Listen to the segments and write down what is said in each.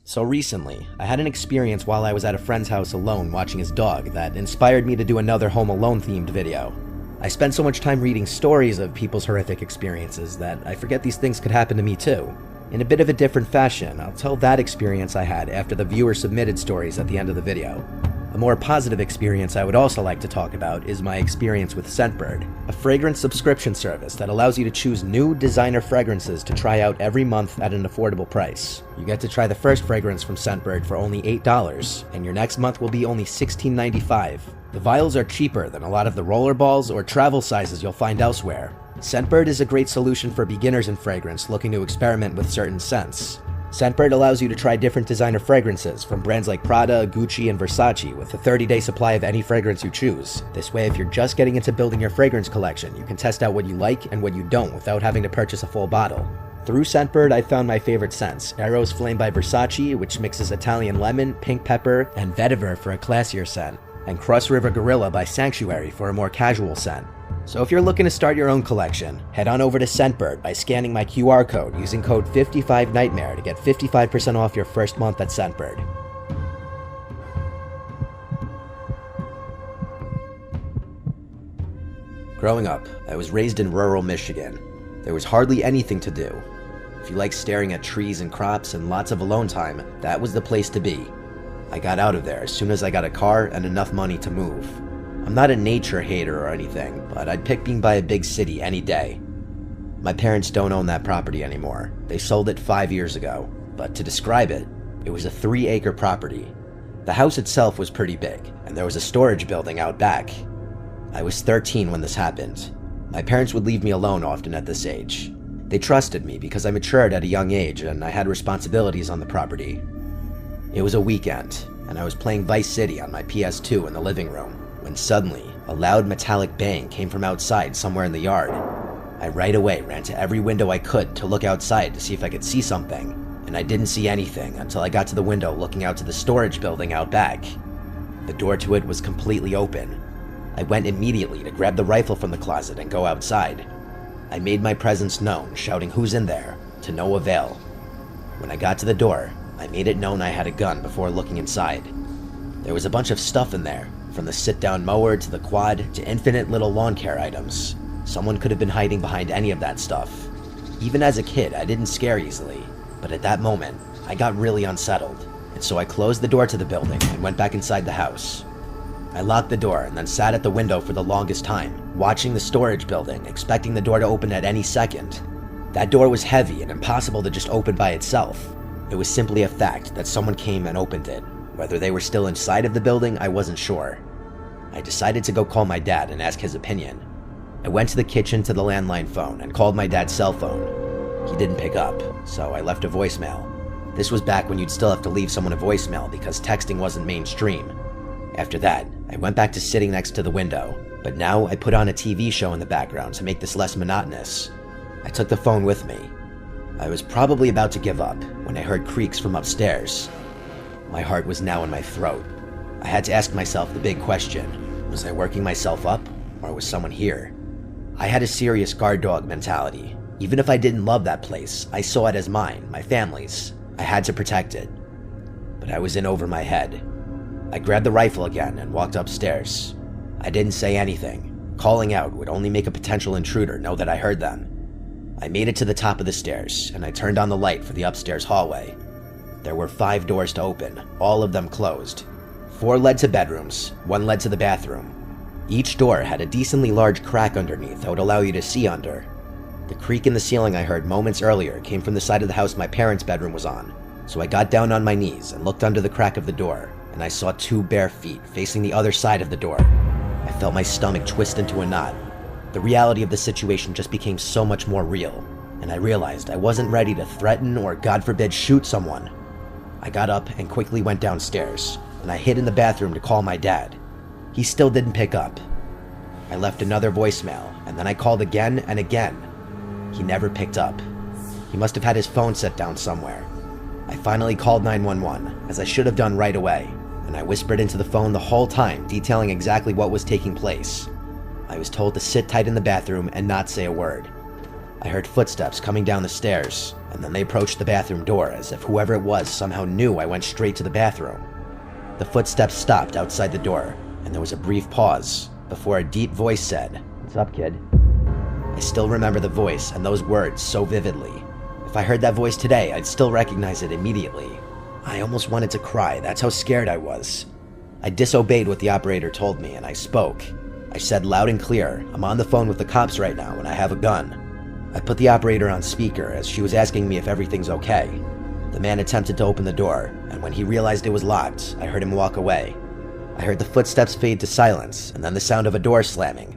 So recently, I had an experience while I was at a friend's house alone watching his dog that inspired me to do another Home Alone themed video. I spent so much time reading stories of people's horrific experiences that I forget these things could happen to me too. In a bit of a different fashion, I'll tell that experience I had after the viewer submitted stories at the end of the video. A more positive experience I would also like to talk about is my experience with Scentbird, a fragrance subscription service that allows you to choose new designer fragrances to try out every month at an affordable price. You get to try the first fragrance from Scentbird for only $8, and your next month will be only $16.95. The vials are cheaper than a lot of the rollerballs or travel sizes you'll find elsewhere. Scentbird is a great solution for beginners in fragrance looking to experiment with certain scents. Scentbird allows you to try different designer fragrances from brands like Prada, Gucci, and Versace with a 30-day supply of any fragrance you choose. This way, if you're just getting into building your fragrance collection, you can test out what you like and what you don't without having to purchase a full bottle. Through Scentbird, I found my favorite scents: Eros Flame by Versace, which mixes Italian lemon, pink pepper, and vetiver for a classier scent, and Cross River Gorilla by Sanctuary for a more casual scent. So if you're looking to start your own collection, head on over to Scentbird by scanning my QR code using code 55Nightmare to get 55% off your first month at Scentbird. Growing up, I was raised in rural Michigan. There was hardly anything to do. If you like staring at trees and crops and lots of alone time, that was the place to be. I got out of there as soon as I got a car and enough money to move. I'm not a nature hater or anything, but I'd pick being by a big city any day. My parents don't own that property anymore. They sold it 5 years ago, but to describe it, it was a 3-acre property. The house itself was pretty big, and there was a storage building out back. I was 13 when this happened. My parents would leave me alone often at this age. They trusted me because I matured at a young age and I had responsibilities on the property. It was a weekend, and I was playing Vice City on my PS2 in the living room, when suddenly, a loud metallic bang came from outside somewhere in the yard. I right away ran to every window I could to look outside to see if I could see something, and I didn't see anything until I got to the window looking out to the storage building out back. The door to it was completely open. I went immediately to grab the rifle from the closet and go outside. I made my presence known, shouting "Who's in there?" to no avail. When I got to the door, I made it known I had a gun before looking inside. There was a bunch of stuff in there, from the sit-down mower to the quad to infinite little lawn care items. Someone could have been hiding behind any of that stuff. Even as a kid, I didn't scare easily, but at that moment, I got really unsettled, and so I closed the door to the building and went back inside the house. I locked the door and then sat at the window for the longest time, watching the storage building, expecting the door to open at any second. That door was heavy and impossible to just open by itself. It was simply a fact that someone came and opened it. Whether they were still inside of the building, I wasn't sure. I decided to go call my dad and ask his opinion. I went to the kitchen to the landline phone and called my dad's cell phone. He didn't pick up, so I left a voicemail. This was back when you'd still have to leave someone a voicemail because texting wasn't mainstream. After that, I went back to sitting next to the window, but now I put on a TV show in the background to make this less monotonous. I took the phone with me. I was probably about to give up when I heard creaks from upstairs. My heart was now in my throat. I had to ask myself the big question: was I working myself up, or was someone here? I had a serious guard dog mentality. Even if I didn't love that place, I saw it as mine, my family's. I had to protect it. But I was in over my head. I grabbed the rifle again and walked upstairs. I didn't say anything. Calling out would only make a potential intruder know that I heard them. I made it to the top of the stairs, and I turned on the light for the upstairs hallway. There were 5 doors to open, all of them closed. 4 led to bedrooms, 1 led to the bathroom. Each door had a decently large crack underneath that would allow you to see under. The creak in the ceiling I heard moments earlier came from the side of the house my parents' bedroom was on, so I got down on my knees and looked under the crack of the door, and I saw 2 bare feet facing the other side of the door. I felt my stomach twist into a knot. The reality of the situation just became so much more real, and I realized I wasn't ready to threaten or, God forbid, shoot someone. I got up and quickly went downstairs, and I hid in the bathroom to call my dad. He still didn't pick up. I left another voicemail, and then I called again and again. He never picked up. He must have had his phone set down somewhere. I finally called 911, as I should have done right away, and I whispered into the phone the whole time, detailing exactly what was taking place. I was told to sit tight in the bathroom and not say a word. I heard footsteps coming down the stairs, and then they approached the bathroom door as if whoever it was somehow knew I went straight to the bathroom. The footsteps stopped outside the door, and there was a brief pause before a deep voice said, "What's up, kid?" I still remember the voice and those words so vividly. If I heard that voice today, I'd still recognize it immediately. I almost wanted to cry, that's how scared I was. I disobeyed what the operator told me, and I spoke. I said loud and clear, "I'm on the phone with the cops right now, and I have a gun." I put the operator on speaker as she was asking me if everything's okay. The man attempted to open the door, and when he realized it was locked, I heard him walk away. I heard the footsteps fade to silence, and then the sound of a door slamming.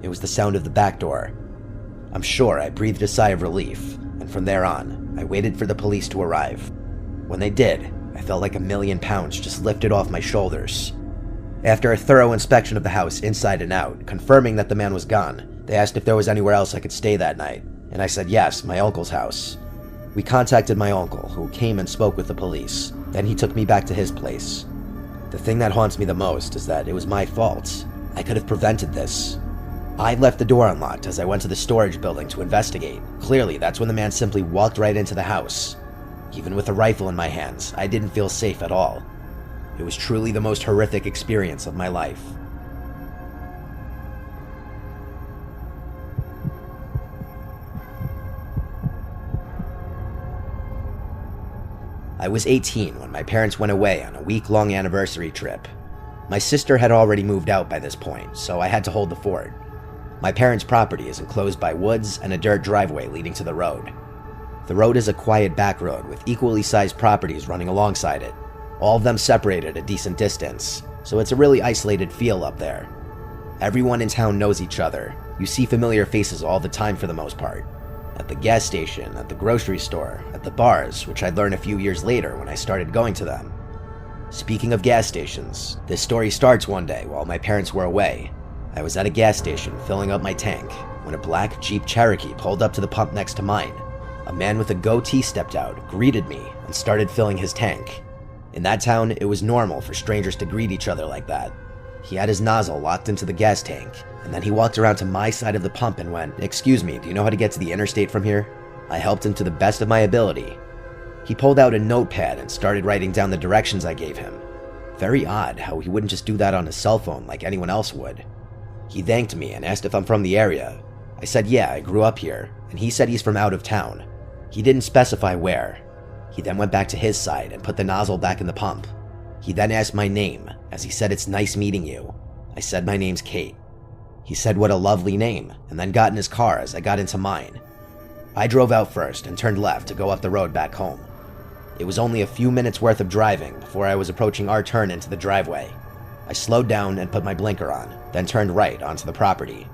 It was the sound of the back door. I'm sure I breathed a sigh of relief, and from there on, I waited for the police to arrive. When they did, I felt like £1,000,000 just lifted off my shoulders. After a thorough inspection of the house inside and out, confirming that the man was gone, they asked if there was anywhere else I could stay that night, and I said yes, my uncle's house. We contacted my uncle, who came and spoke with the police. Then he took me back to his place. The thing that haunts me the most is that it was my fault. I could have prevented this. I left the door unlocked as I went to the storage building to investigate. Clearly, that's when the man simply walked right into the house. Even with a rifle in my hands, I didn't feel safe at all. It was truly the most horrific experience of my life. I was 18 when my parents went away on a week-long anniversary trip. My sister had already moved out by this point, so I had to hold the fort. My parents' property is enclosed by woods and a dirt driveway leading to the road. The road is a quiet back road with equally sized properties running alongside it, all of them separated a decent distance, so it's a really isolated feel up there. Everyone in town knows each other. You see familiar faces all the time for the most part. At the gas station, at the grocery store, at the bars, which I'd learn a few years later when I started going to them. Speaking of gas stations, this story starts one day while my parents were away. I was at a gas station filling up my tank when a black Jeep Cherokee pulled up to the pump next to mine. A man with a goatee stepped out, greeted me, and started filling his tank. In that town, it was normal for strangers to greet each other like that. He had his nozzle locked into the gas tank, and then he walked around to my side of the pump and went, "Excuse me, do you know how to get to the interstate from here?" I helped him to the best of my ability. He pulled out a notepad and started writing down the directions I gave him. Very odd how he wouldn't just do that on his cell phone like anyone else would. He thanked me and asked if I'm from the area. I said yeah, I grew up here, and he said he's from out of town. He didn't specify where. He then went back to his side and put the nozzle back in the pump. He then asked my name, as he said, "It's nice meeting you." I said my name's Kate. He said what a lovely name, and then got in his car as I got into mine. I drove out first and turned left to go up the road back home. It was only a few minutes worth of driving before I was approaching our turn into the driveway. I slowed down and put my blinker on, then turned right onto the property.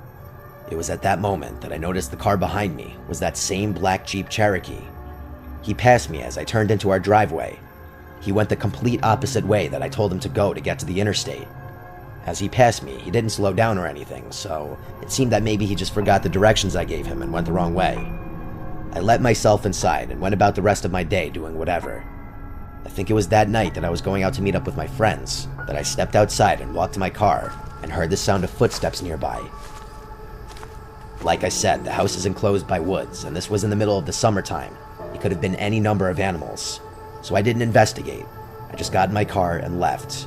It was at that moment that I noticed the car behind me was that same black Jeep Cherokee. He passed me as I turned into our driveway. He went the complete opposite way that I told him to go to get to the interstate. As he passed me, he didn't slow down or anything, so it seemed that maybe he just forgot the directions I gave him and went the wrong way. I let myself inside and went about the rest of my day doing whatever. I think it was that night that I was going out to meet up with my friends that I stepped outside and walked to my car and heard the sound of footsteps nearby. Like I said, the house is enclosed by woods, and this was in the middle of the summertime. It could have been any number of animals, so I didn't investigate. I just got in my car and left.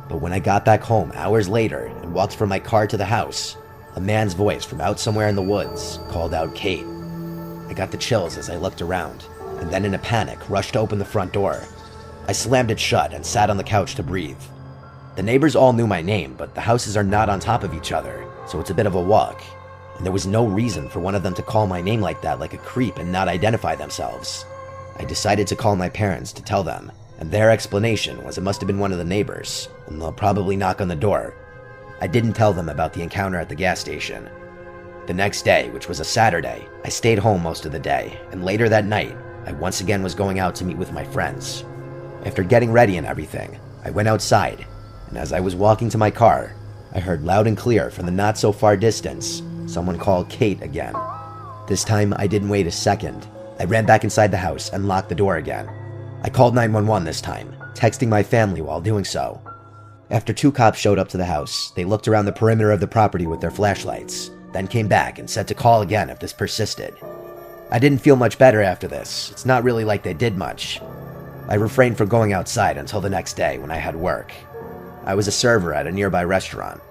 But when I got back home hours later and walked from my car to the house, a man's voice from out somewhere in the woods called out Kate. I got the chills as I looked around, and then in a panic rushed to open the front door. I slammed it shut and sat on the couch to breathe. The neighbors all knew my name, but the houses are not on top of each other, so it's a bit of a walk. And there was no reason for one of them to call my name like that, like a creep, and not identify themselves. I decided to call my parents to tell them, and their explanation was it must have been one of the neighbors, and they'll probably knock on the door. I didn't tell them about the encounter at the gas station. The next day, which was a Saturday, I stayed home most of the day, and later that night, I once again was going out to meet with my friends. After getting ready and everything, I went outside, and as I was walking to my car, I heard loud and clear from the not-so-far distance someone call Kate again. This time, I didn't wait a second. I ran back inside the house and locked the door again. I called 911 this time, texting my family while doing so. After 2 cops showed up to the house, they looked around the perimeter of the property with their flashlights, then came back and said to call again if this persisted. I didn't feel much better after this. It's not really like they did much. I refrained from going outside until the next day when I had work. I was a server at a nearby restaurant.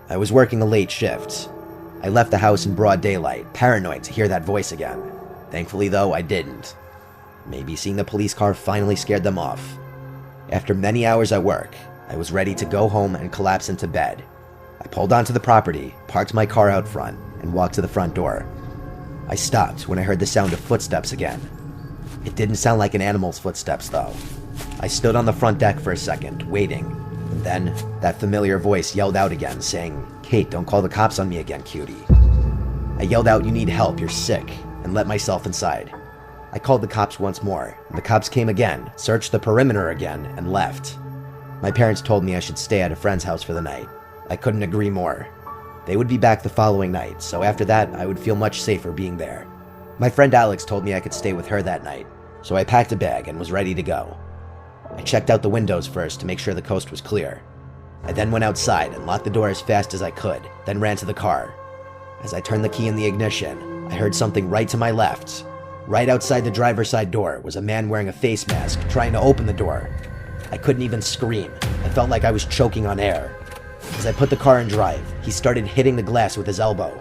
I was working a late shift. I left the house in broad daylight, paranoid to hear that voice again. Thankfully, though, I didn't. Maybe seeing the police car finally scared them off. After many hours at work, I was ready to go home and collapse into bed. I pulled onto the property, parked my car out front, and walked to the front door. I stopped when I heard the sound of footsteps again. It didn't sound like an animal's footsteps, though. I stood on the front deck for a second, waiting, and then that familiar voice yelled out again, saying, "Kate, don't call the cops on me again, cutie." I yelled out, "You need help, you're sick," and let myself inside. I called the cops once more, and the cops came again, searched the perimeter again, and left. My parents told me I should stay at a friend's house for the night. I couldn't agree more. They would be back the following night, so after that, I would feel much safer being there. My friend Alex told me I could stay with her that night, so I packed a bag and was ready to go. I checked out the windows first to make sure the coast was clear. I then went outside and locked the door as fast as I could, then ran to the car. As I turned the key in the ignition, I heard something right to my left. Right outside the driver's side door was a man wearing a face mask, trying to open the door. I couldn't even scream. I felt like I was choking on air. As I put the car in drive, he started hitting the glass with his elbow.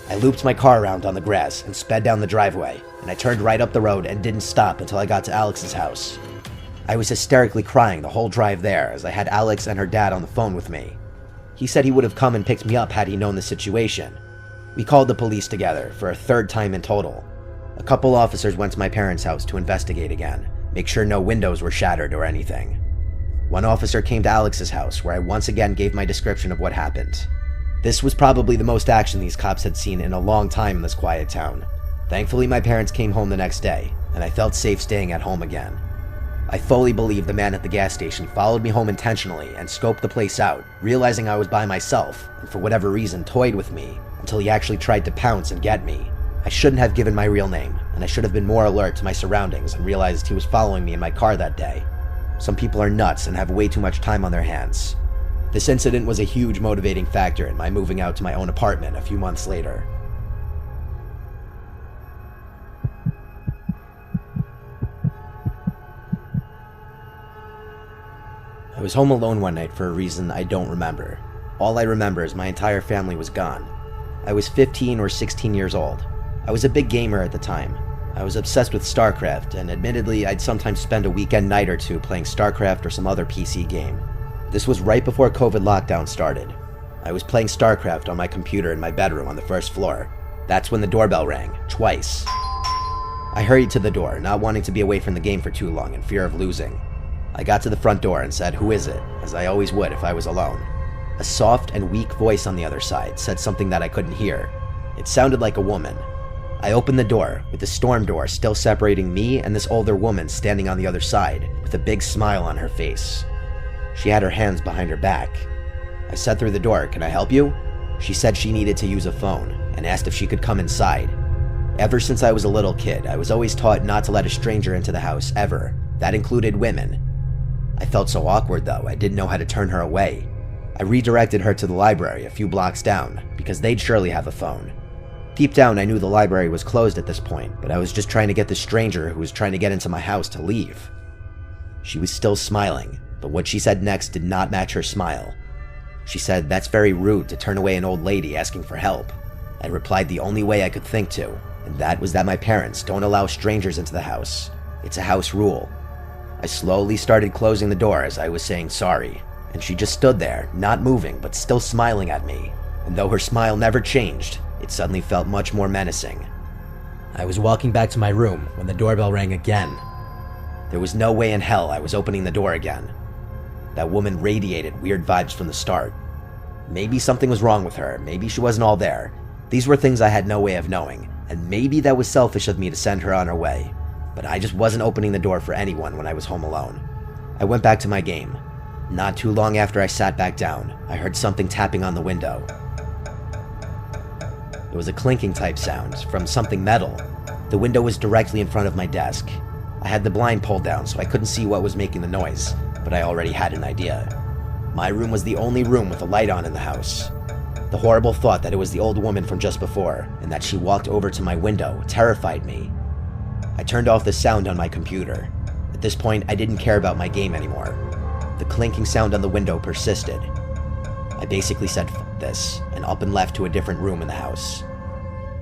I looped my car around on the grass and sped down the driveway, and I turned right up the road and didn't stop until I got to Alex's house. I was hysterically crying the whole drive there as I had Alex and her dad on the phone with me. He said he would have come and picked me up had he known the situation. We called the police together for a third time in total. A couple officers went to my parents' house to investigate again, make sure no windows were shattered or anything. One officer came to Alex's house where I once again gave my description of what happened. This was probably the most action these cops had seen in a long time in this quiet town. Thankfully, my parents came home the next day, and I felt safe staying at home again. I fully believe the man at the gas station followed me home intentionally and scoped the place out, realizing I was by myself, and for whatever reason toyed with me, until he actually tried to pounce and get me. I shouldn't have given my real name, and I should have been more alert to my surroundings and realized he was following me in my car that day. Some people are nuts and have way too much time on their hands. This incident was a huge motivating factor in my moving out to my own apartment a few months later. I was home alone one night for a reason I don't remember. All I remember is my entire family was gone. I was 15 or 16 years old. I was a big gamer at the time. I was obsessed with StarCraft, and admittedly, I'd sometimes spend a weekend night or two playing StarCraft or some other PC game. This was right before COVID lockdown started. I was playing StarCraft on my computer in my bedroom on the first floor. That's when the doorbell rang, twice. I hurried to the door, not wanting to be away from the game for too long in fear of losing. I got to the front door and said, "Who is it?" as I always would if I was alone. A soft and weak voice on the other side said something that I couldn't hear. It sounded like a woman. I opened the door, with the storm door still separating me and this older woman standing on the other side, with a big smile on her face. She had her hands behind her back. I said through the door, "Can I help you?" She said she needed to use a phone, and asked if she could come inside. Ever since I was a little kid, I was always taught not to let a stranger into the house, ever. That included women. I felt so awkward though, I didn't know how to turn her away. I redirected her to the library a few blocks down, because they'd surely have a phone. Deep down, I knew the library was closed at this point, but I was just trying to get the stranger who was trying to get into my house to leave. She was still smiling, but what she said next did not match her smile. She said, "That's very rude to turn away an old lady asking for help." I replied the only way I could think to, and that was that my parents don't allow strangers into the house. It's a house rule. I slowly started closing the door as I was saying sorry, and she just stood there, not moving, but still smiling at me. And though her smile never changed, it suddenly felt much more menacing. I was walking back to my room when the doorbell rang again. There was no way in hell I was opening the door again. That woman radiated weird vibes from the start. Maybe something was wrong with her, maybe she wasn't all there. These were things I had no way of knowing, and maybe that was selfish of me to send her on her way. But I just wasn't opening the door for anyone when I was home alone. I went back to my game. Not too long after I sat back down, I heard something tapping on the window. It was a clinking type sound from something metal. The window was directly in front of my desk. I had the blind pulled down so I couldn't see what was making the noise, but I already had an idea. My room was the only room with a light on in the house. The horrible thought that it was the old woman from just before, and that she walked over to my window, terrified me. I turned off the sound on my computer. At this point, I didn't care about my game anymore. The clinking sound on the window persisted. I basically said "F this," and up and left to a different room in the house.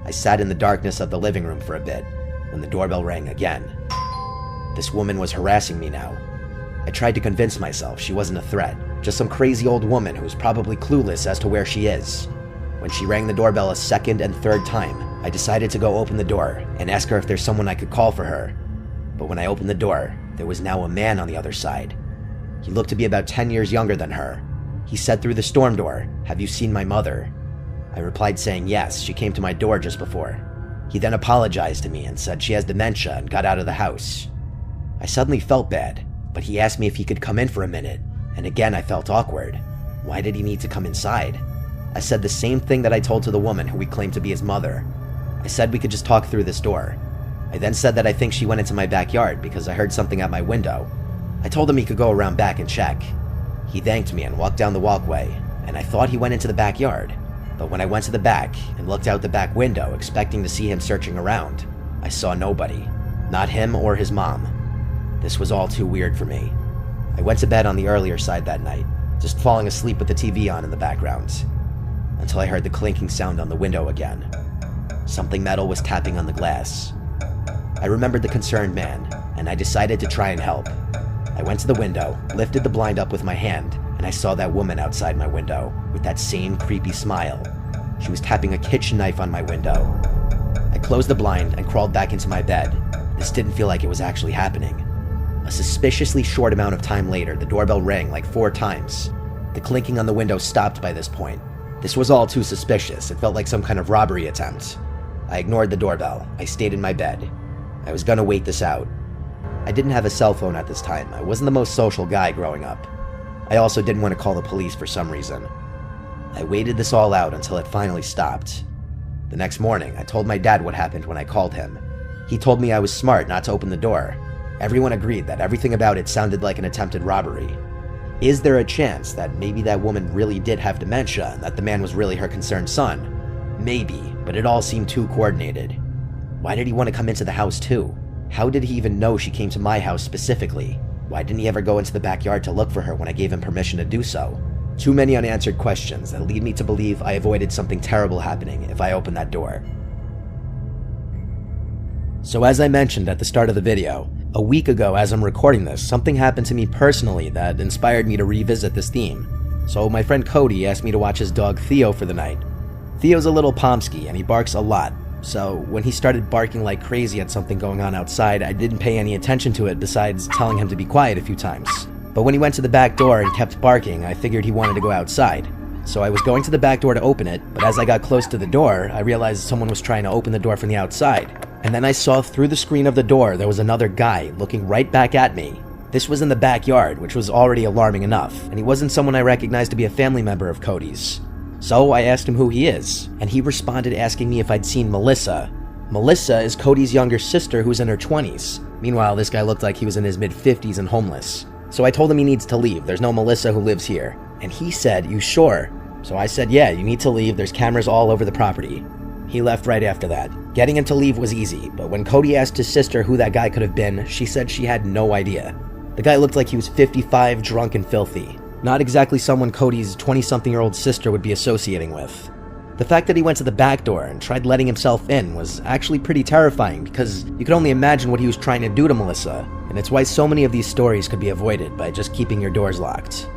I sat in the darkness of the living room for a bit, when the doorbell rang again. This woman was harassing me now. I tried to convince myself she wasn't a threat, just some crazy old woman who's probably clueless as to where she is. When she rang the doorbell a second and third time, I decided to go open the door and ask her if there's someone I could call for her. But when I opened the door, there was now a man on the other side. He looked to be about 10 years younger than her. He said through the storm door, "Have you seen my mother?" I replied saying yes, she came to my door just before. He then apologized to me and said she has dementia and got out of the house. I suddenly felt bad, but he asked me if he could come in for a minute, and again I felt awkward. Why did he need to come inside? I said the same thing that I told to the woman who he claimed to be his mother. I said we could just talk through this door. I then said that I think she went into my backyard because I heard something at my window. I told him he could go around back and check. He thanked me and walked down the walkway, and I thought he went into the backyard. But when I went to the back and looked out the back window expecting to see him searching around, I saw nobody. Not him or his mom. This was all too weird for me. I went to bed on the earlier side that night, just falling asleep with the TV on in the background, until I heard the clinking sound on the window again. Something metal was tapping on the glass. I remembered the concerned man, and I decided to try and help. I went to the window, lifted the blind up with my hand, and I saw that woman outside my window, with that same creepy smile. She was tapping a kitchen knife on my window. I closed the blind and crawled back into my bed. This didn't feel like it was actually happening. A suspiciously short amount of time later, the doorbell rang like 4 times. The clinking on the window stopped by this point. This was all too suspicious. It felt like some kind of robbery attempt. I ignored the doorbell. I stayed in my bed. I was gonna wait this out. I didn't have a cell phone at this time. I wasn't the most social guy growing up. I also didn't want to call the police for some reason. I waited this all out until it finally stopped. The next morning, I told my dad what happened when I called him. He told me I was smart not to open the door. Everyone agreed that everything about it sounded like an attempted robbery. Is there a chance that maybe that woman really did have dementia and that the man was really her concerned son? Maybe, but it all seemed too coordinated. Why did he want to come into the house too? How did he even know she came to my house specifically? Why didn't he ever go into the backyard to look for her when I gave him permission to do so? Too many unanswered questions that lead me to believe I avoided something terrible happening if I opened that door. So as I mentioned at the start of the video, a week ago as I'm recording this, something happened to me personally that inspired me to revisit this theme. So my friend Cody asked me to watch his dog Theo for the night. Theo's a little Pomsky and he barks a lot. So when he started barking like crazy at something going on outside, I didn't pay any attention to it besides telling him to be quiet a few times. But when he went to the back door and kept barking, I figured he wanted to go outside. So I was going to the back door to open it, but as I got close to the door, I realized someone was trying to open the door from the outside. And then I saw through the screen of the door there was another guy looking right back at me. This was in the backyard, which was already alarming enough, and he wasn't someone I recognized to be a family member of Cody's. So I asked him who he is, and he responded asking me if I'd seen Melissa. Melissa is Cody's younger sister who's in her 20s. Meanwhile, this guy looked like he was in his mid-50s and homeless. So I told him he needs to leave, there's no Melissa who lives here. And he said, "You sure?" So I said, "Yeah, you need to leave, there's cameras all over the property." He left right after that. Getting him to leave was easy, but when Cody asked his sister who that guy could have been, she said she had no idea. The guy looked like he was 55, drunk and filthy. Not exactly someone Cody's 20-something-year-old sister would be associating with. The fact that he went to the back door and tried letting himself in was actually pretty terrifying because you could only imagine what he was trying to do to Melissa, and it's why so many of these stories could be avoided by just keeping your doors locked.